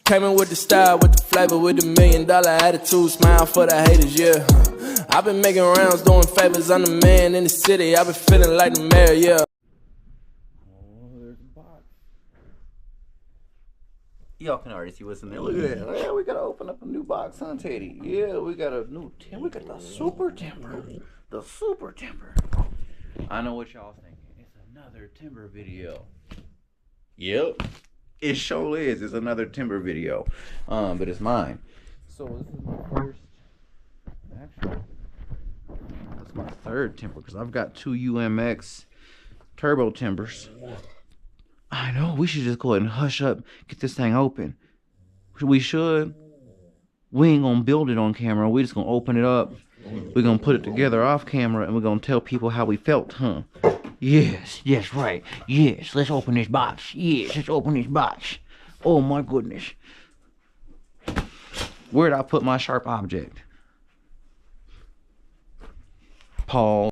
Came in with the style, with the flavor, with the $1 million attitude, smile for the haters, yeah. I've been making rounds, doing favors, I'm the man in the city, I've been feeling like the mayor, yeah. Oh, there's a box. Y'all can already see what's in there. Look at that. Yeah, we gotta open up a new box, huh, Teddy? Yeah, we got a new we got the Super Timber. The Super Timber. I know what y'all thinking. It's another timber video. Yep. It sure is. It's another timber video. But it's mine. So this is my first. Actually, that's my third timber because I've got 2 UMX turbo timbers. I know. We should just go ahead and hush up, get this thing open. We should. We ain't gonna build it on camera. We just gonna open it up. We're gonna put it together off camera, and we're gonna tell people how we felt, huh? Yes, yes, right. Yes, let's open this box. Yes, let's open this box. Oh my goodness. Where'd I put my sharp object? Paul.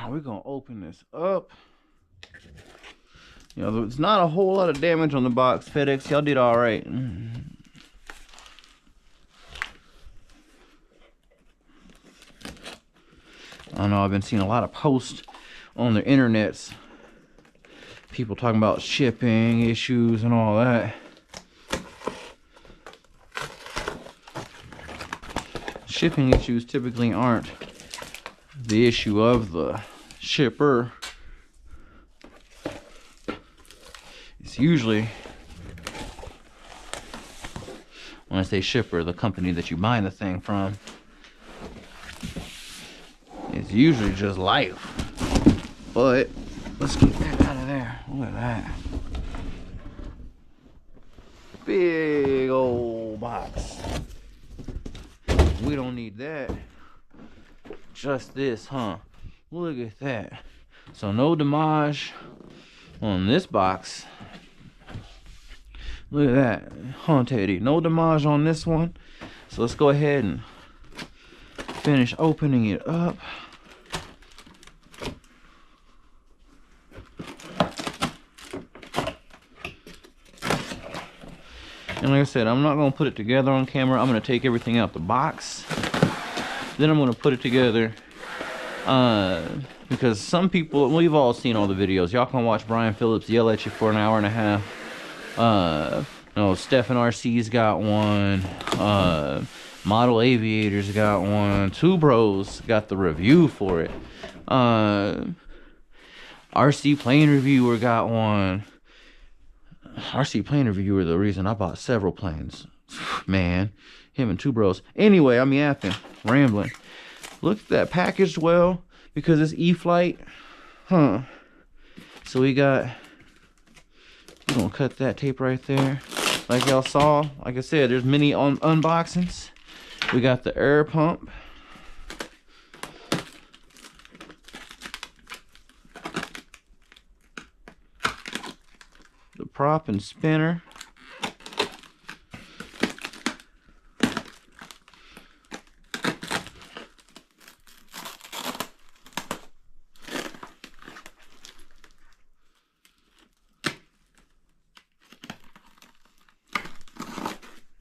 We're gonna open this up. You know, there's not a whole lot of damage on the box. FedEx, y'all did all right. I know I've been seeing a lot of posts on the internets. People talking about shipping issues and all that. Shipping issues typically aren't the issue of the shipper. It's usually, when I say shipper, the company that you buy the thing from. It's usually just life. But let's get that out of there. Look at that. Big old box. We don't need that. Just this, huh? Look at that. So no damage on this box. Look at that, huh, Teddy? No damage on this one. So let's go ahead and finish opening it up. And like I said, I'm not gonna put it together on camera. I'm gonna take everything out the box. Then I'm gonna put it together. Because some people, we've all seen all the videos. Y'all can watch Brian Phillips yell at you for an hour and a half. No, Stephen RC's got one. Model Aviator's got one. Two Bros got the review for it. RC Plane Reviewer got one. RC Plane Reviewer, the reason I bought several planes. Man, him and Two Bros. Anyway, I'm yapping, rambling. Look at that packaged well because it's E-Flite. Huh. So we got, we're gonna cut that tape right there. Like y'all saw, like I said, there's many unboxings. We got the air pump. The prop and spinner.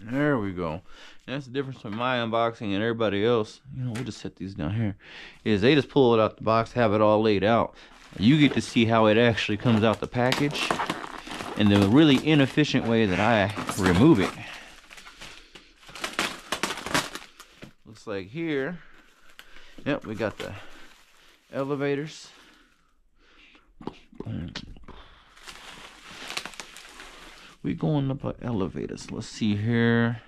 There we go. And that's the difference between my unboxing and everybody else. You know, we'll just set these down here. Is they just pull it out the box, have it all laid out. You get to see how it actually comes out the package and the really inefficient way that I remove it. Looks like here, yep, we got the elevators. We going up our elevators. Let's see here.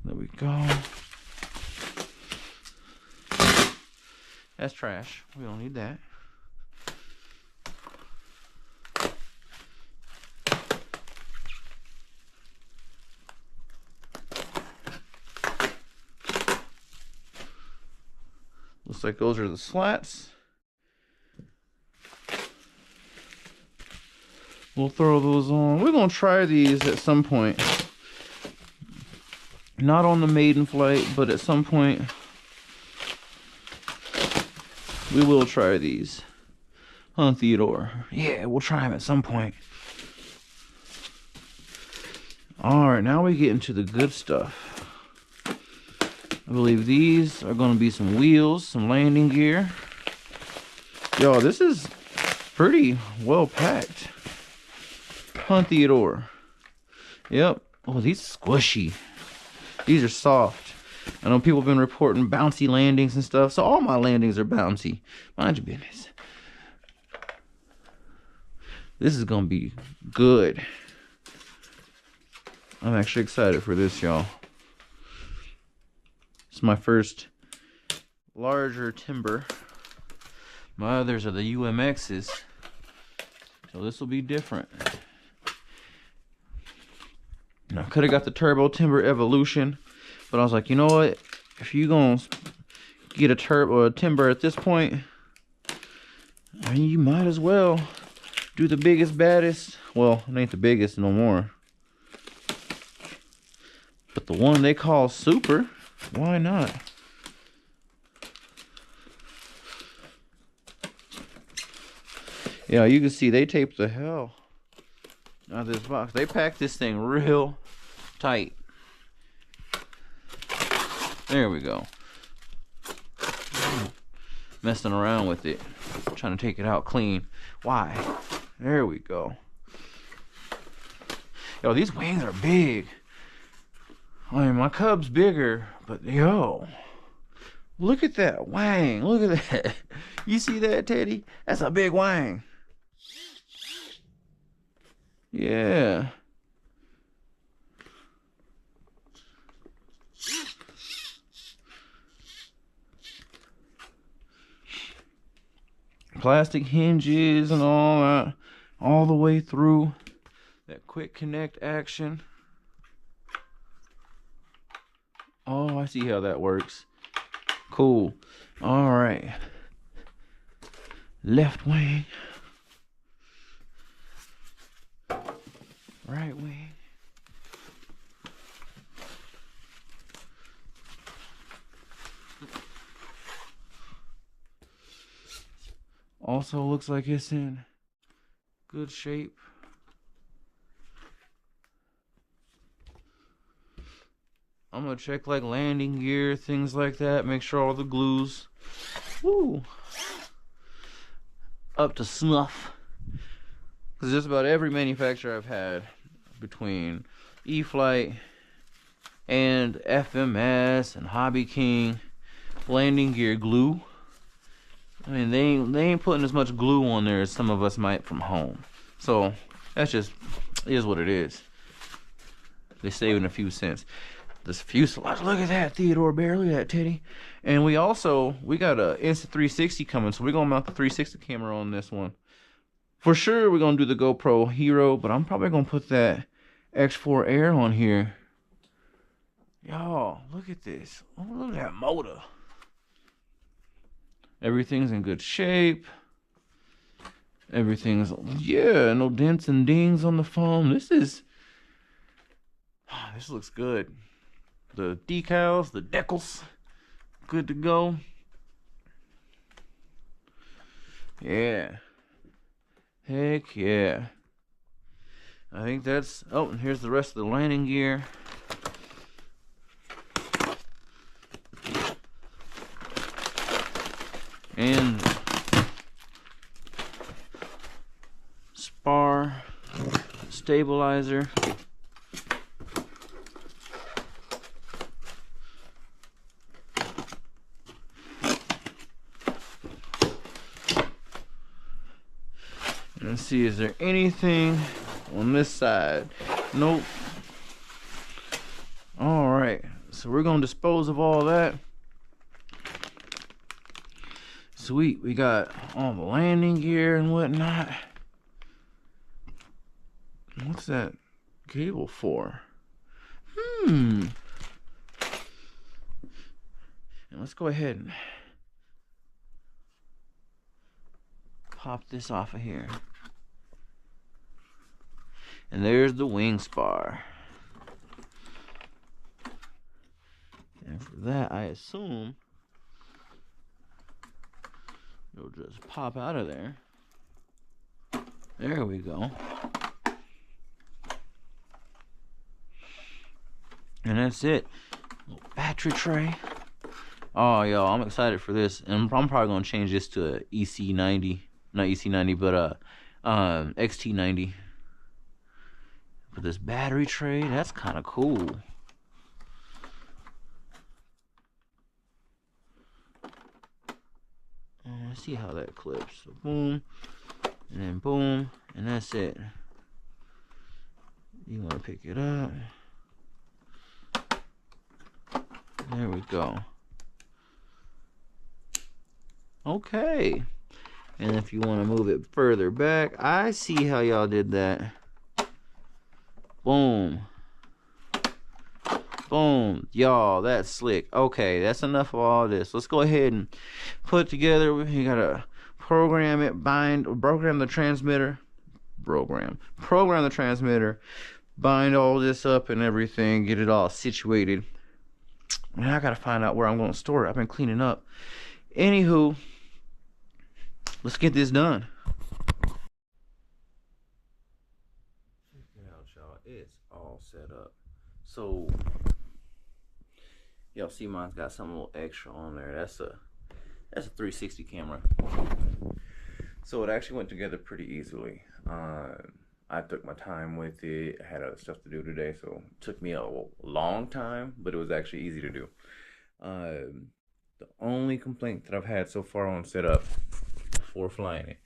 There we go. That's trash. We don't need that. Looks like those are the slats. We'll throw those on. We're gonna try these at some point. Not on the maiden flight, but at some point We will try these. Huh, Theodore? Yeah, we'll try them at some point. Alright, now we get into the good stuff. I believe these are going to be some wheels, some landing gear. Yo, this is pretty well packed. Huh, Theodore? Yep. Oh, these are squishy. These are soft. I know people have been reporting bouncy landings and stuff, so all my landings are bouncy. Mind your business. This is gonna be good. I'm actually excited for this, y'all. It's my first larger timber. My others are the UMXs, so this will be different. I could have got the Turbo Timber Evolution, but I was like, you know what? If you gonna get a turbo timber at this point, I mean, you might as well do the biggest, baddest. Well, it ain't the biggest no more, but the one they call Super. Why not? Yeah, you can see they taped the hell out of this box. They packed this thing real tight. There we go. Messing around with it, trying to take it out clean. Why? There we go. Yo, these wings are big. I mean, my Cub's bigger, but yo, look at that wang. Look at that. You see that, Teddy? That's a big wang. Yeah. Plastic hinges and all that, all the way through. That quick connect action. Oh, I see how that works. Cool. All right. Left wing. Right wing. Also looks like it's in good shape. I'm gonna check like landing gear, things like that. Make sure all the glues, woo, up to snuff. Because just about every manufacturer I've had, between E-Flite and FMS and Hobby King, landing gear glue. I mean, they ain't putting as much glue on there as some of us might from home. So that's just is what it is. They're saving a few cents. This fuselage, look at that, Theodore Bear, look at that, Teddy. And we got a Insta360 coming, so we're gonna mount the 360 camera on this one. For sure, we're gonna do the GoPro Hero, but I'm probably gonna put that X4 Air on here. Y'all, look at this. Oh, look at that motor. Everything's in good shape. Everything's, yeah, no dents and dings on the foam. This looks good. The decals, the decals, good to go. Yeah. Heck yeah. I think that's, oh, and here's the rest of the landing gear. And spar stabilizer. Let's see, is there anything on this side? Nope. All right, so we're gonna dispose of all that. Sweet, we got all the landing gear and whatnot. What's that cable for? And let's go ahead and pop this off of here. And there's the wing spar. And for that, I assume it'll just pop out of there. There we go. And that's it. Little battery tray. Oh, yo, I'm excited for this. And I'm probably going to change this to a EC90. Not EC90, but XT90. But this battery tray, that's kind of cool. And let's see how that clips. So boom, and then boom, and that's it. You want to pick it up. There we go. Okay. And if you want to move it further back, I see how y'all did that. Boom. Boom. Y'all, that's slick. Okay, that's enough of all this. Let's go ahead and put it together. You gotta program it, program the transmitter. Program the transmitter. Bind all this up and everything. Get it all situated. And I gotta find out where I'm gonna store it. I've been cleaning up. Anywho, let's get this done. Check it out, y'all. It's all set up. So, y'all see mine's got something a little extra on there. That's a 360 camera. So it actually went together pretty easily. I took my time with it. I had other stuff to do today, so it took me a long time, but it was actually easy to do. The only complaint that I've had so far on setup before flying it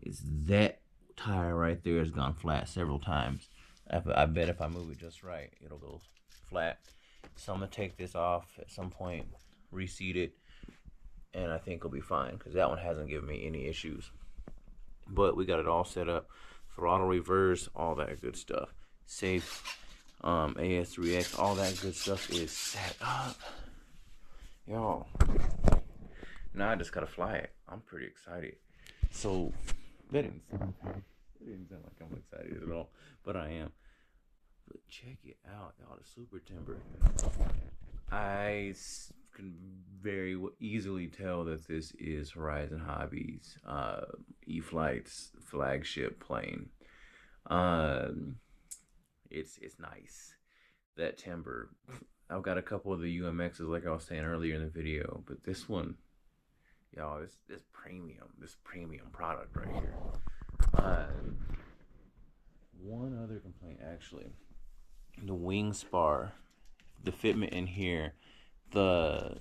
is that tire right there has gone flat several times. I bet if I move it just right, it'll go flat. So I'm gonna take this off at some point, reseat it, and I think it'll be fine because that one hasn't given me any issues. But we got it all set up, throttle reverse, all that good stuff. Safe, AS3X, all that good stuff is set up. Y'all, now I just gotta fly it. I'm pretty excited. So that didn't sound like I'm excited at all, but I am. But check it out, y'all. The Super Timber. I can very easily tell that this is Horizon Hobbies E-Flite's flagship plane. It's nice. That timber. I've got a couple of the UMXs, like I was saying earlier in the video, but this one, y'all, this premium product right here. One other complaint, actually, the wing spar, the fitment in here, the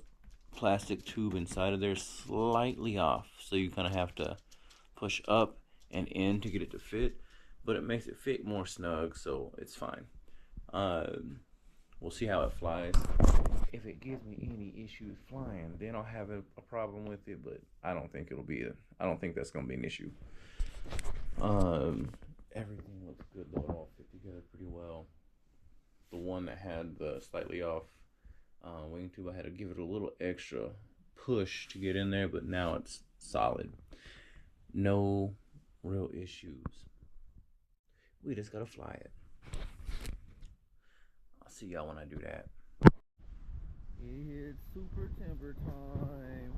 plastic tube inside of there is slightly off, so you kind of have to push up and in to get it to fit, but it makes it fit more snug, so it's fine. We'll see how it flies. If it gives me any issues flying, then I'll have a problem with it, but I don't think it'll be I don't think that's gonna be an issue. Everything looks good though. It all fit together pretty well. The one that had the slightly off wing tube, I had to give it a little extra push to get in there, but now it's solid. No real issues. We just gotta fly it. I'll see y'all when I do that. It's Super Timber time.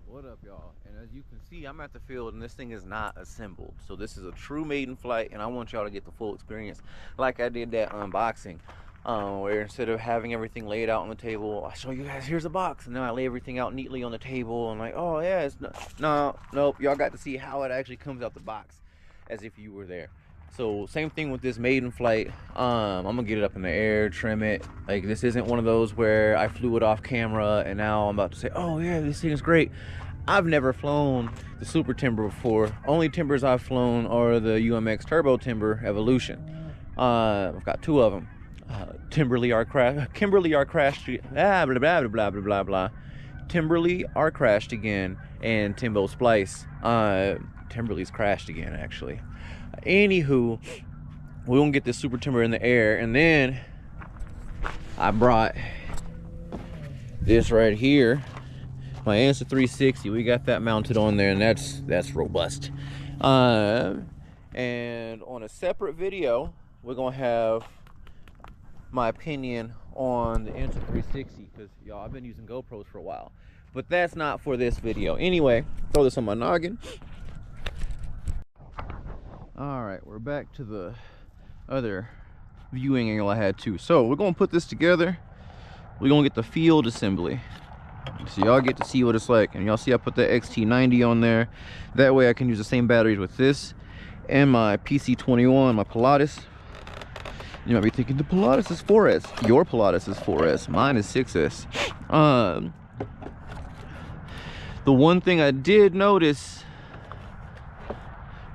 What up, y'all? And as you can see, I'm at the field and this thing is not assembled. So this is a true maiden flight, and I want y'all to get the full experience like I did that unboxing, where instead of having everything laid out on the table, I show you guys, here's a box, and then I lay everything out neatly on the table and like, oh yeah, it's nope, y'all got to see how it actually comes out the box as if you were there. So same thing with this maiden flight. I'm gonna get it up in the air, trim it. Like, this isn't one of those where I flew it off camera and now I'm about to say, oh yeah, this thing is great. I've never flown the Super Timber before. Only timbers I've flown are the UMX Turbo Timber Evolution. I've got two of them. Kimberly are crashed. Blah blah blah blah blah blah blah. Timberly are crashed again, and Timbo Splice. Timberly's crashed again, actually. Anywho, we're gonna get this Super Timber in the air, and then I brought this right here, my Answer 360. We got that mounted on there, and that's robust. And on a separate video, we're gonna have my opinion on the Answer 360, because y'all, I've been using GoPros for a while, but that's not for this video. Anyway, throw this on my noggin. All right, we're back to the other viewing angle I had too. So we're gonna put this together. We're gonna get the field assembly, so y'all get to see what it's like. And y'all see I put the XT90 on there. That way I can use the same batteries with this and my PC21, my Pilatus. You might be thinking the Pilatus is 4S. Your Pilatus is 4S. Mine is 6S. The one thing I did notice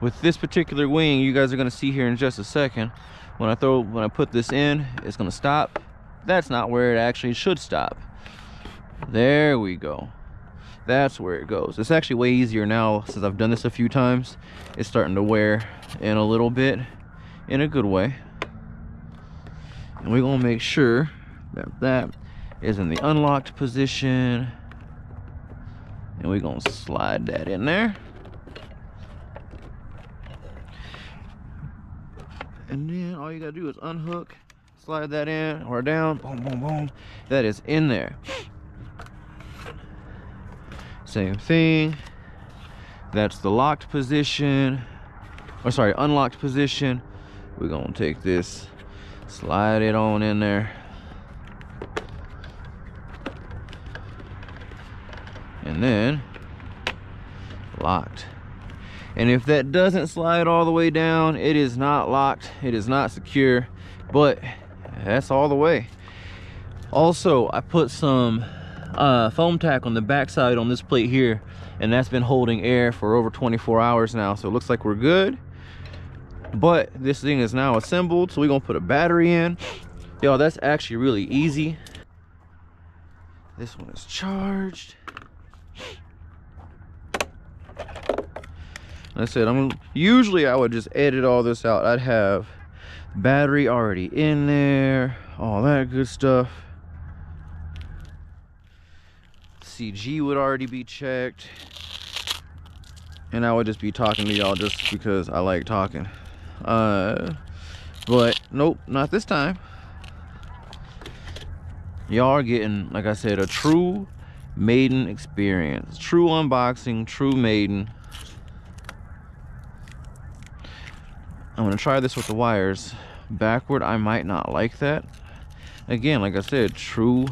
with this particular wing, you guys are gonna see here in just a second, when I put this in, it's gonna stop. That's not where it actually should stop. There we go. That's where it goes. It's actually way easier now since I've done this a few times. It's starting to wear in a little bit, in a good way. And we're gonna make sure that that is in the unlocked position. And we're gonna slide that in there. And then all you gotta do is unhook, slide that in or down, boom, boom, boom. That is in there. Same thing. That's the locked position. Or sorry, unlocked position. We're gonna take this, slide it on in there. And then locked. And if that doesn't slide all the way down, it is not locked, it is not secure, but that's all the way. Also, I put some foam tack on the backside on this plate here, and that's been holding air for over 24 hours now, so it looks like we're good. But this thing is now assembled, so we're gonna put a battery in. Yo, that's actually really easy. This one is charged. I said, usually I would just edit all this out. I'd have battery already in there, all that good stuff. CG would already be checked. And I would just be talking to y'all just because I like talking. But nope, not this time. Y'all are getting, like I said, a true Maiden experience. True unboxing, true Maiden. I'm gonna try this with the wires backward. I might not like that. Again, like I said, true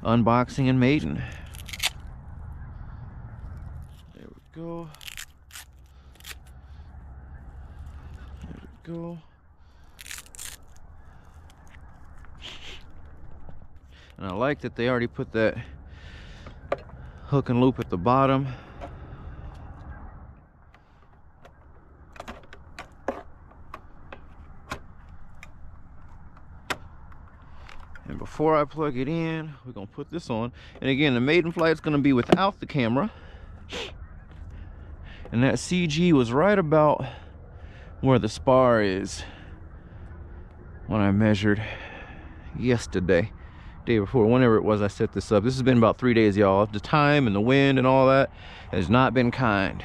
unboxing and Maiden. There we go. There we go. And I like that they already put that hook and loop at the bottom. And before I plug it in, we're gonna put this on. And again, the Maiden flight's gonna be without the camera. And that CG was right about where the spar is when I measured yesterday, day before, whenever it was I set this up. This has been about 3 days, y'all. The time and the wind and all that has not been kind.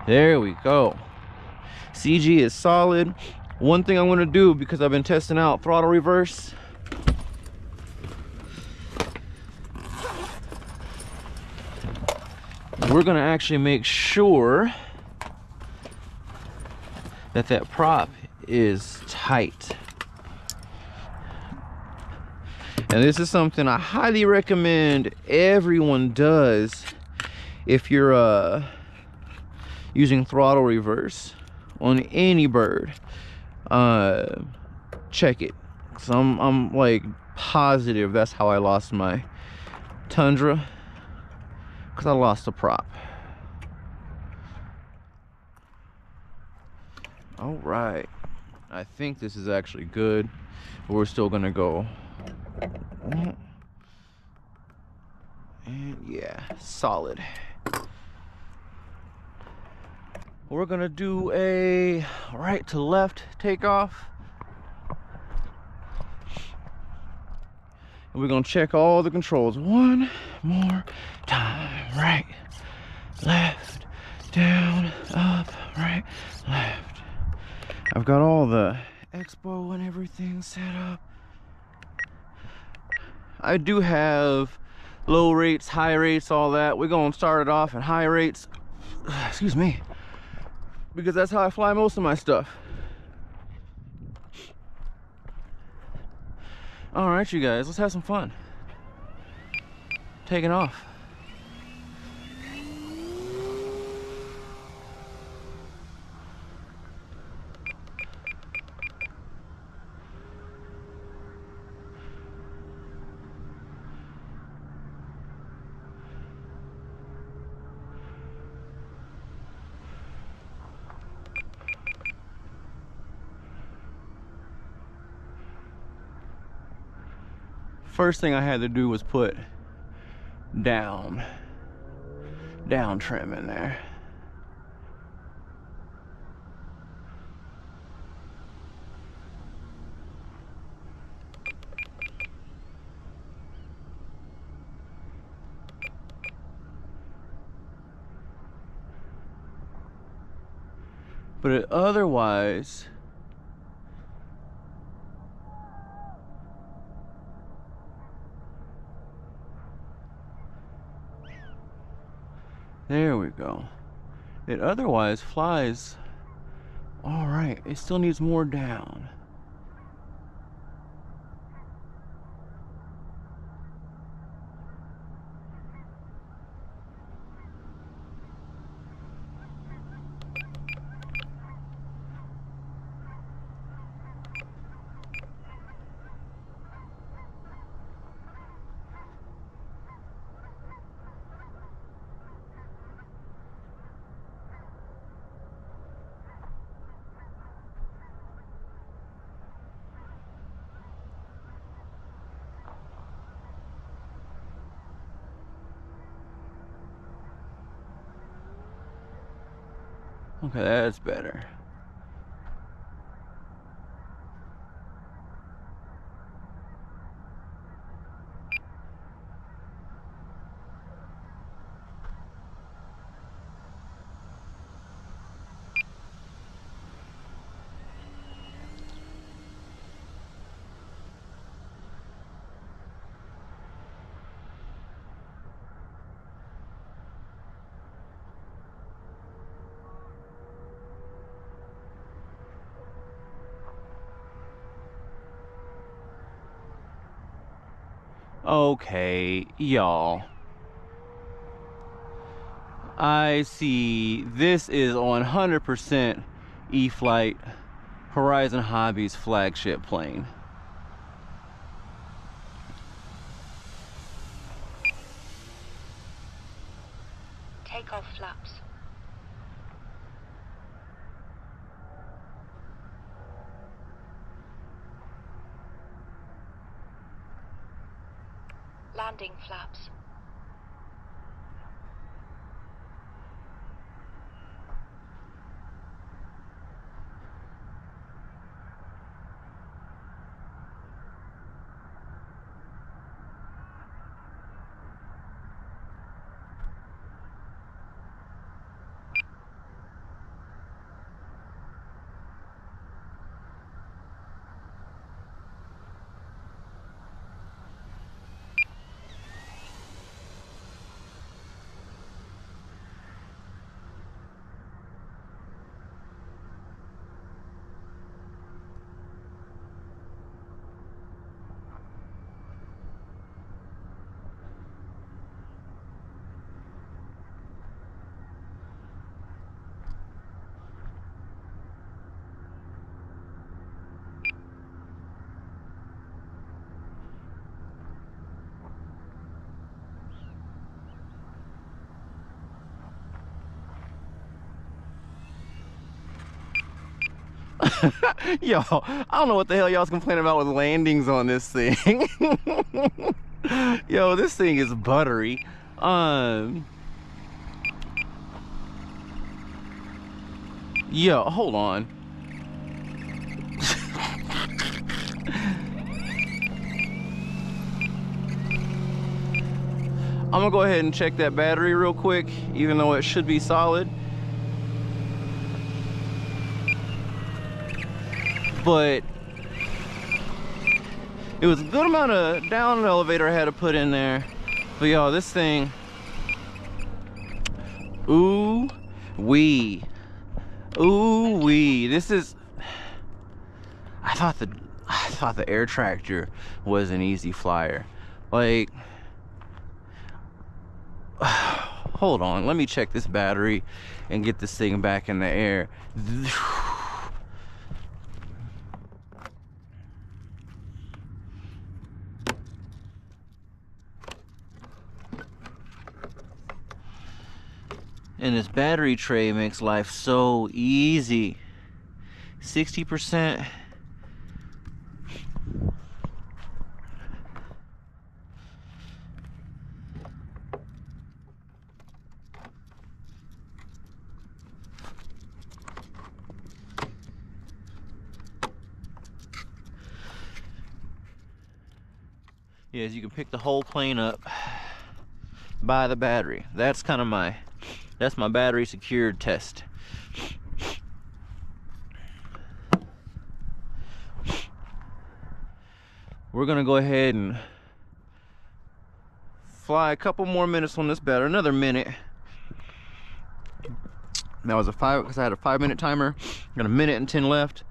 There we go. CG is solid. One thing I'm gonna do, because I've been testing out throttle reverse, we're gonna actually make sure that that prop is tight. And this is something I highly recommend everyone does if you're using throttle reverse on any bird. Check it, 'cause I'm like positive that's how I lost my Tundra, because I lost the prop. All right, I think this is actually good, but we're still gonna go. And yeah, solid. We're gonna do a right to left takeoff. And we're gonna check all the controls one more time. Right, left, down, up, right, left. I've got all the expo and everything set up. I do have low rates, high rates, all that. We're gonna start it off at high rates. Excuse me. Because that's how I fly most of my stuff. All right, you guys, let's have some fun. Taking off. First thing I had to do was put down trim in there. But otherwise, there we go. It otherwise flies all right. It still needs more down. Okay, that's better. Okay, y'all. I see this is 100% E-Flite Horizon Hobbies flagship plane. Takeoff flaps. Landing flaps. Yo, I don't know what the hell y'all's complaining about with landings on this thing. Yo, this thing is buttery. Yo, hold on. I'm gonna go ahead and check that battery real quick, even though it should be solid. But it was a good amount of down elevator I had to put in there. But y'all, this thing, ooh wee, ooh wee. This is, I thought the air tractor was an easy flyer. Like, hold on, let me check this battery and get this thing back in the air. And this battery tray makes life so easy. 60%. Yes, you can pick the whole plane up by the battery. That's kind of my battery secured test. We're gonna go ahead and fly a couple more minutes on this battery, another minute. That was because I had a 5-minute timer. Got a minute and 10 left.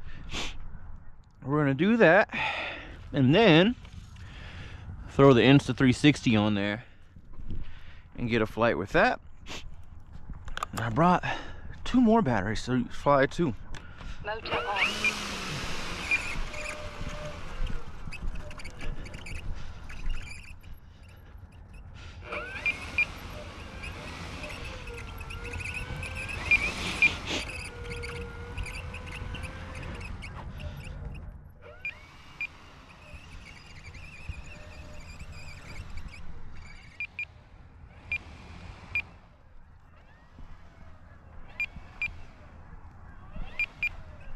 We're gonna do that, and then throw the Insta360 on there and get a flight with that. And I brought 2 more batteries, so you fly 2. Motor on.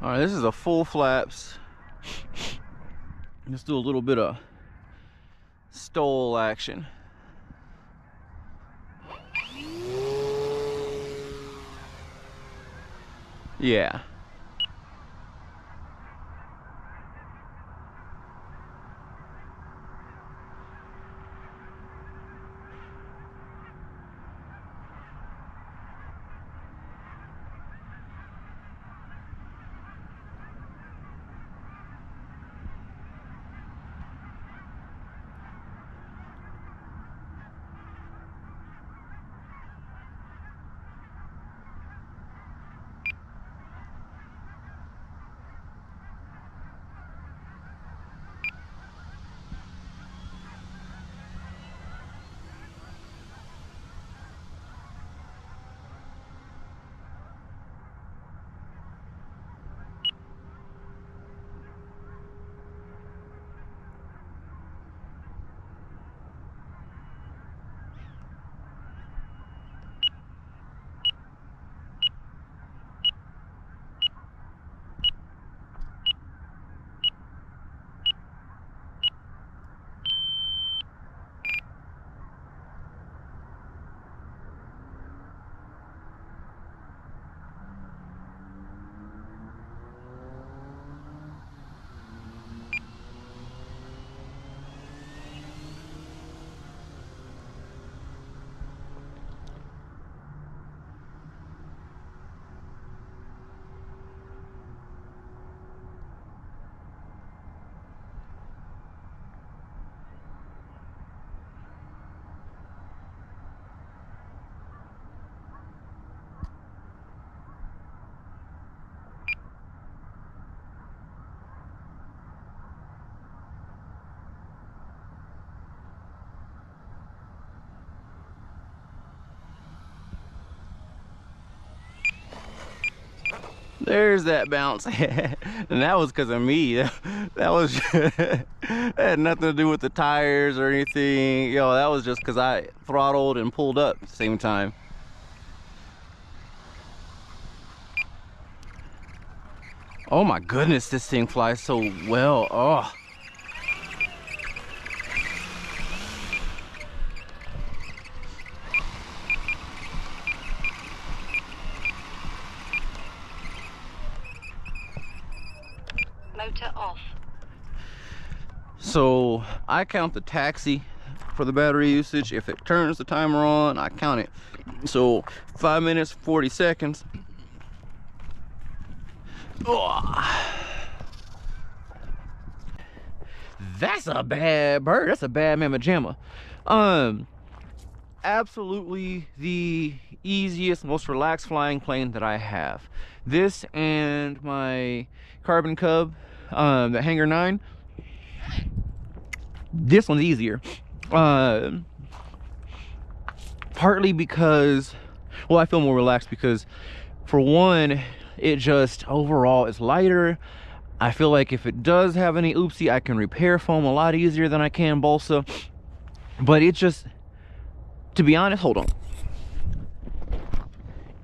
All right, this is a full flaps. Let's do a little bit of stole action. Yeah. There's that bounce. And that was because of me. That was that had nothing to do with the tires or anything. Yo, that was just because I throttled and pulled up at the same time. Oh my goodness, this thing flies so well. Oh. Motor off. So I count the taxi for the battery usage. If it turns the timer on, I count it. So 5 minutes, 40 seconds. Oh. That's a bad bird. That's a bad mamma jamma. Absolutely the easiest, most relaxed flying plane that I have. This and my Carbon Cub, the Hanger 9. This one's easier. Partly because, well, I feel more relaxed because, for one, it just overall is lighter. I feel like if it does have any oopsie, I can repair foam a lot easier than I can balsa. But it just, to be honest, hold on.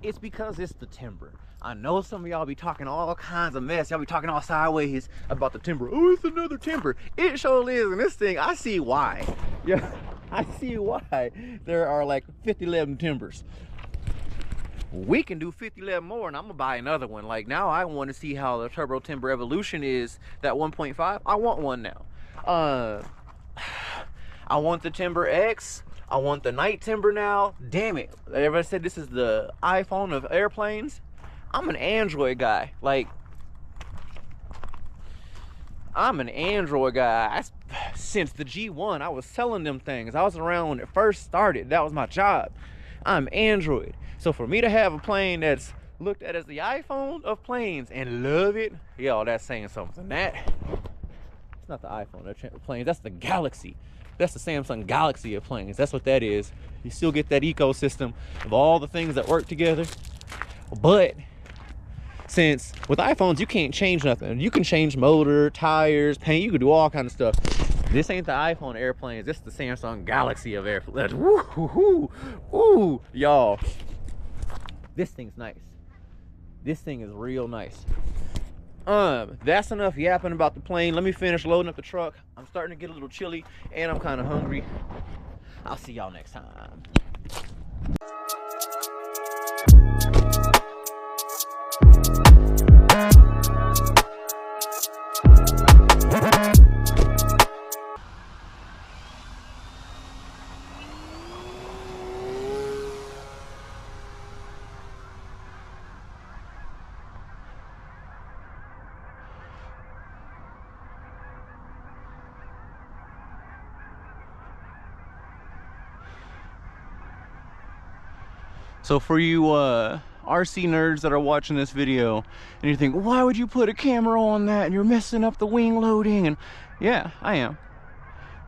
It's because it's the timber. I know some of y'all be talking all kinds of mess. Y'all be talking all sideways about the timber. Oh, it's another timber. It sure is. And this thing, I see why. Yeah, I see why there are like 50-11 timbers. We can do 50-11 more, and I'm gonna buy another one. Like, now I want to see how the Turbo Timber Evolution is. That 1.5, I want one now. I want the Timber X. I want the Night Timber now. Damn it. Everybody said this is the iPhone of airplanes. I'm an Android guy. Like, I'm an Android guy. Since the G1, I was selling them things. I was around when it first started. That was my job. I'm Android. So for me to have a plane that's looked at as the iPhone of planes and love it, yo, that's saying something. That, it's not the iPhone of planes. That's the Galaxy. That's the Samsung Galaxy of planes. That's what that is. You still get that ecosystem of all the things that work together. But since with iPhones, you can't change nothing. You can change motor, tires, paint. You can do all kinds of stuff. This ain't the iPhone airplanes. This is the Samsung Galaxy of airplanes. Woo, woo, woo, y'all. This thing's nice. This thing is real nice. That's enough yapping about the plane. Let me finish loading up the truck. I'm starting to get a little chilly and I'm kind of hungry. I'll see y'all next time. So for you RC nerds that are watching this video and you think, why would you put a camera on that and you're messing up the wing loading? And yeah, I am.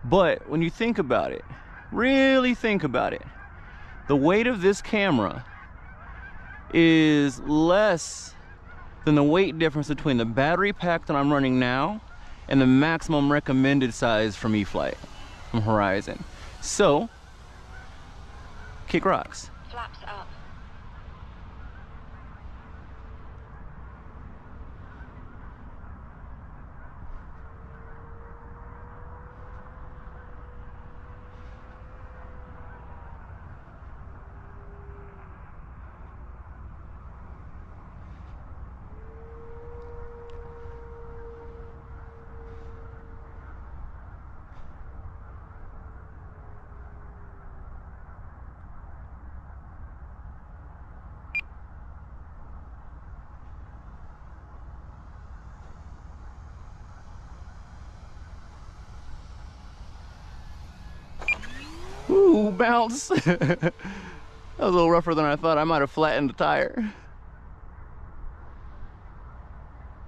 But when you think about it, really think about it, the weight of this camera is less than the weight difference between the battery pack that I'm running now and the maximum recommended size from E-Flite, from Horizon. So, kick rocks. Flaps up. Ooh, bounce. That was a little rougher than I thought. I might have flattened the tire.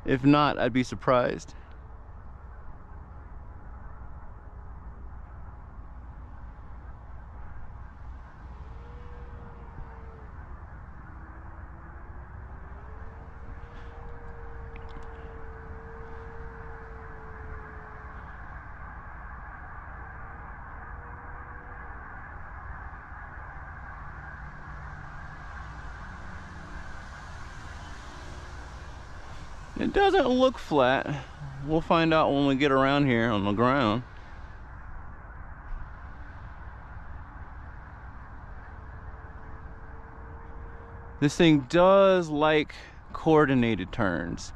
If not, I'd be surprised. It doesn't look flat. We'll find out when we get around here on the ground. This thing does like coordinated turns.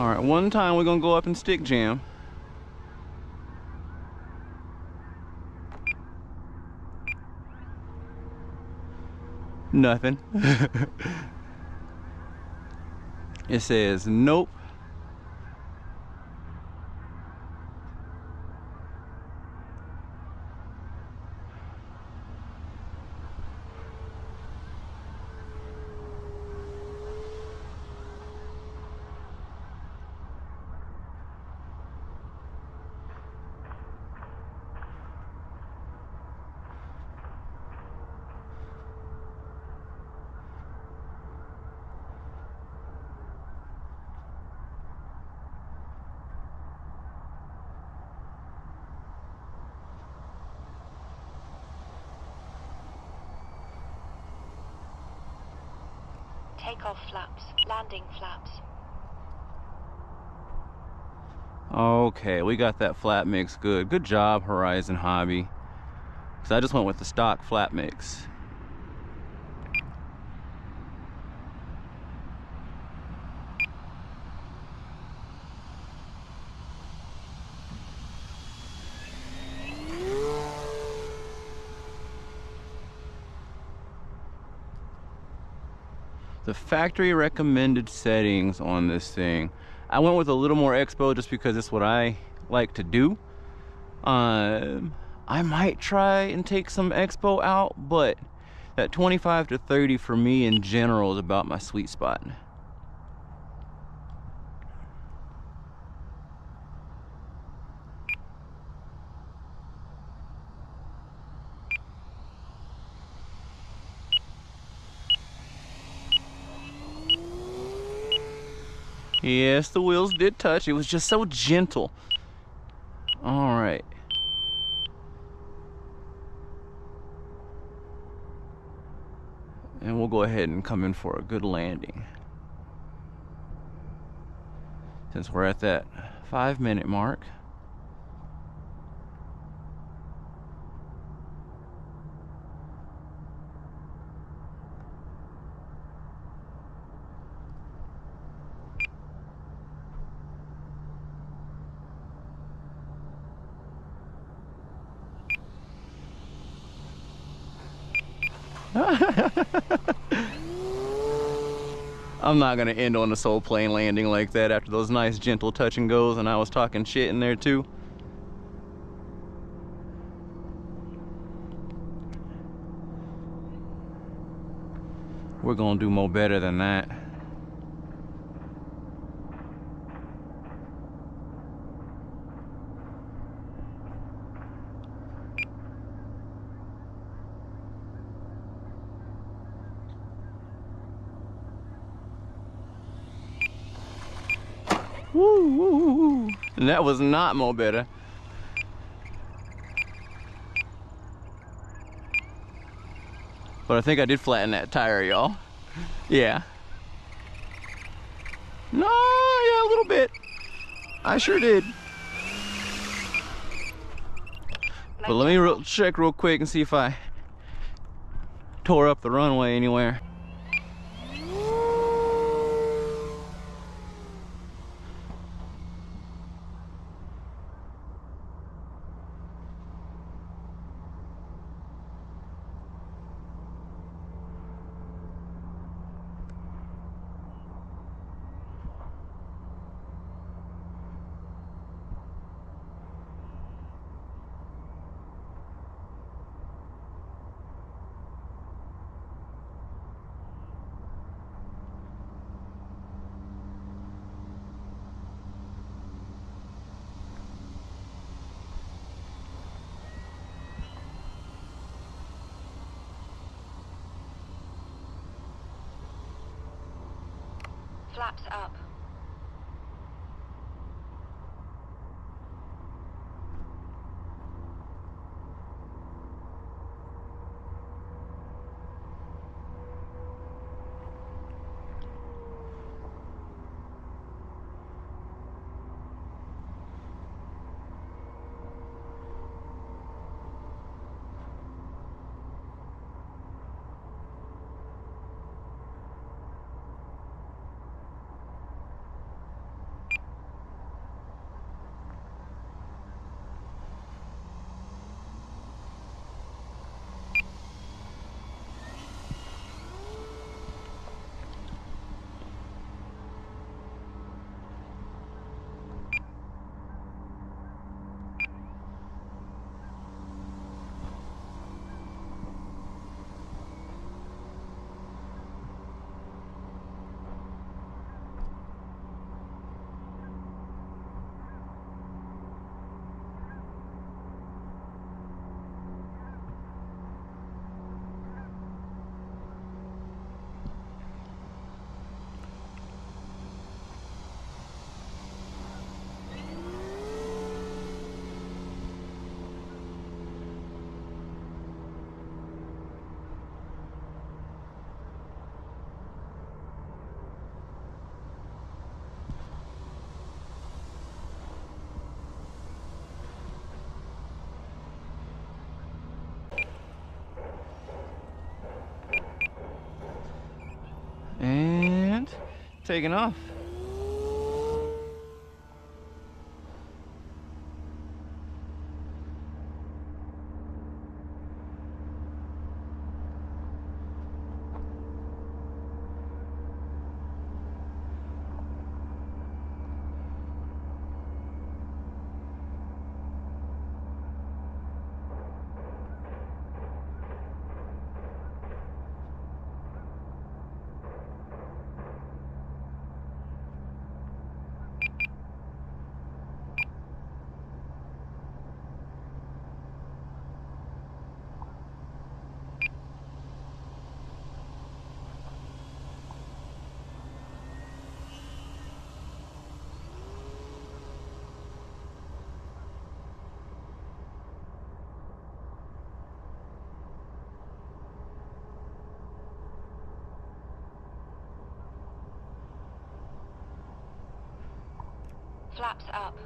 All right, one time we're gonna go up and stick jam. Nothing. It says nope. Take off flaps. Landing flaps. Okay, we got that flat mix good. Good job, Horizon Hobby. Because I just went with the stock flat mix. The factory recommended settings on this thing, I went with a little more expo just because it's what I like to do. I might try and take some expo out, but that 25 to 30 for me in general is about my sweet spot. Yes, the wheels did touch. It was just so gentle. All right. And we'll go ahead and come in for a good landing. Since we're at that 5-minute mark. I'm not gonna end on a soul plane landing like that after those nice gentle touch and goes, and I was talking shit in there too. We're gonna do more better than that. Woo, woo, woo, woo. And that was not more better. But I think I did flatten that tire, y'all. Yeah. No, yeah, a little bit. I sure did. But let me check real quick and see if I tore up the runway anywhere. Flaps up. And taking off. Flaps up.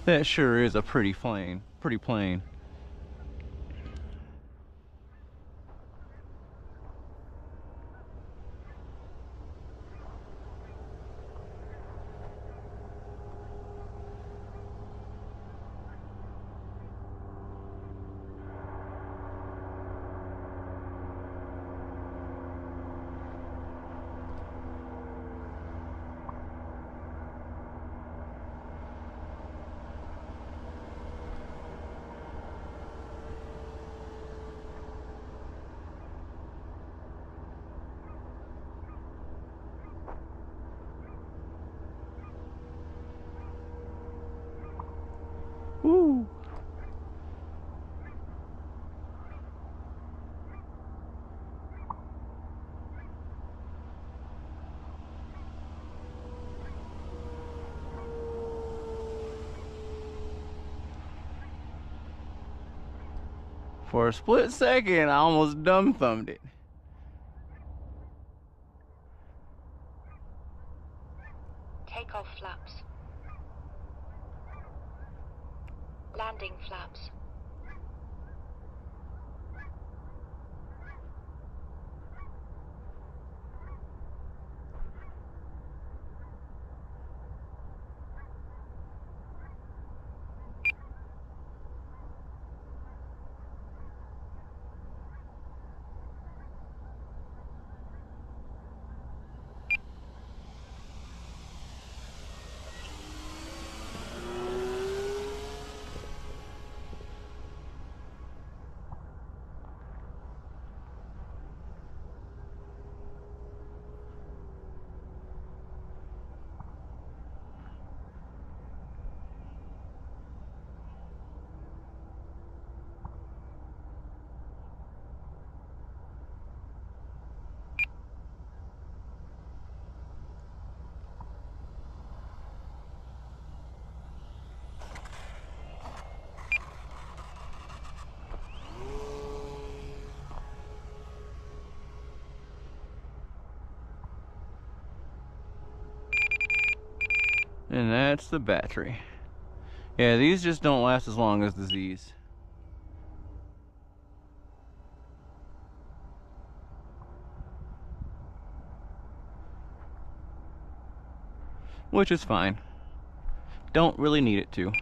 That sure is a pretty plane. Pretty plane. Woo! For a split second, I almost dumb-thumbed it. Takeoff flaps. Landing flaps. And that's the battery. Yeah, these just don't last as long as the Z's. Which is fine. Don't really need it to.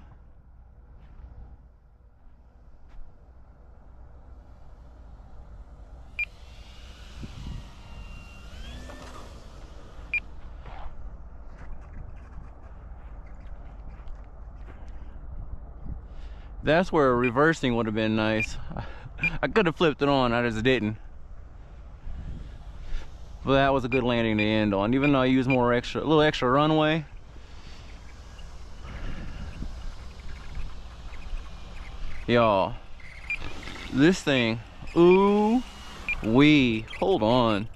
That's where reversing would have been nice. I could have flipped it on, I just didn't. But that was a good landing to end on, even though I used a little extra runway. Y'all, this thing, ooh wee, hold on.